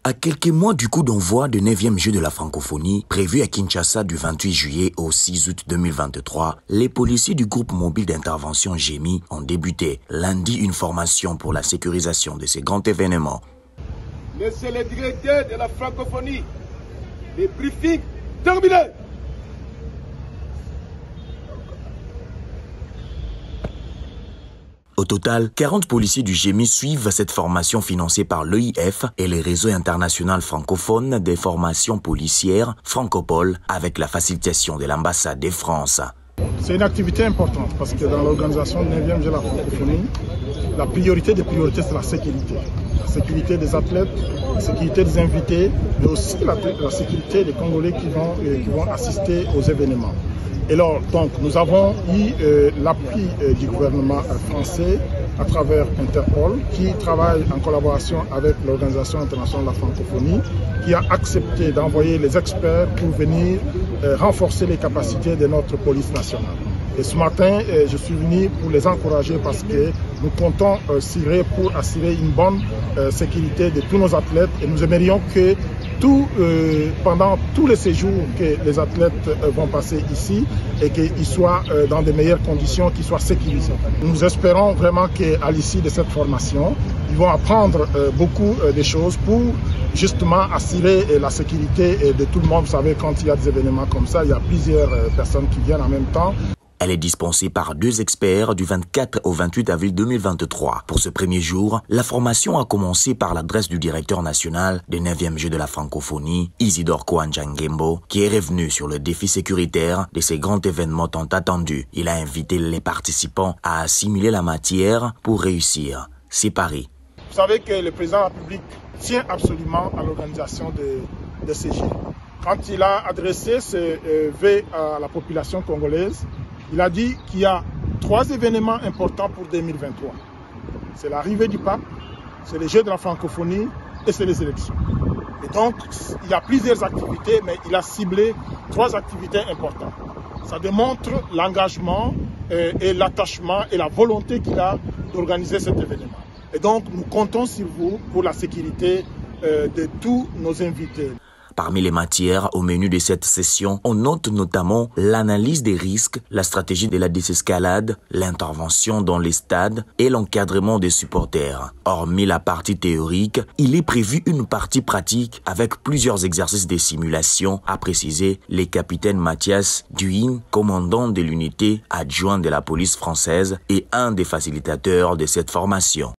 À quelques mois du coup d'envoi du 9e Jeux de la francophonie, prévu à Kinshasa du 28 juillet au 6 août 2023, les policiers du groupe mobile d'intervention GEMI ont débuté lundi une formation pour la sécurisation de ces grands événements. Monsieur le directeur de la francophonie, les briefings terminés. Au total, 40 policiers du GEMI suivent cette formation financée par l'EIF et le réseau international francophone des formations policières Francopol avec la facilitation de l'ambassade de France. C'est une activité importante parce que dans l'organisation du 9e Jeux de la francophonie, la priorité des priorités, c'est la sécurité. La sécurité des athlètes, la sécurité des invités, mais aussi la sécurité des Congolais qui vont assister aux événements. Et alors, donc, nous avons eu l'appui du gouvernement français à travers Interpol, qui travaille en collaboration avec l'Organisation internationale de la francophonie, qui a accepté d'envoyer les experts pour venir renforcer les capacités de notre police nationale. Et ce matin, je suis venu pour les encourager parce que nous comptons pour assurer une bonne sécurité de tous nos athlètes et nous aimerions que pendant tous les séjours que les athlètes vont passer ici et qu'ils soient dans de meilleures conditions, qu'ils soient sécurisés. Nous espérons vraiment qu'à l'issue de cette formation, ils vont apprendre beaucoup de choses pour justement assurer la sécurité de tout le monde. Vous savez, quand il y a des événements comme ça, il y a plusieurs personnes qui viennent en même temps. Elle est dispensée par 2 experts du 24 au 28 avril 2023. Pour ce premier jour, la formation a commencé par l'adresse du directeur national des 9e Jeux de la francophonie, Isidore Kouandjangembo, qui est revenu sur le défi sécuritaire de ces grands événements tant attendus. Il a invité les participants à assimiler la matière pour réussir. C'est Paris. Vous savez que le président de la République tient absolument à l'organisation de ces Jeux. Quand il a adressé ce vœu à la population congolaise, il a dit qu'il y a 3 événements importants pour 2023. C'est l'arrivée du pape, c'est les Jeux de la francophonie et c'est les élections. Et donc, il y a plusieurs activités, mais il a ciblé 3 activités importantes. Ça démontre l'engagement et l'attachement et la volonté qu'il a d'organiser cet événement. Et donc, nous comptons sur vous pour la sécurité de tous nos invités. Parmi les matières au menu de cette session, on note notamment l'analyse des risques, la stratégie de la désescalade, l'intervention dans les stades et l'encadrement des supporters. Hormis la partie théorique, il est prévu une partie pratique avec plusieurs exercices de simulation, a précisé le capitaine Mathias Duin, commandant de l'unité adjoint de la police française et un des facilitateurs de cette formation.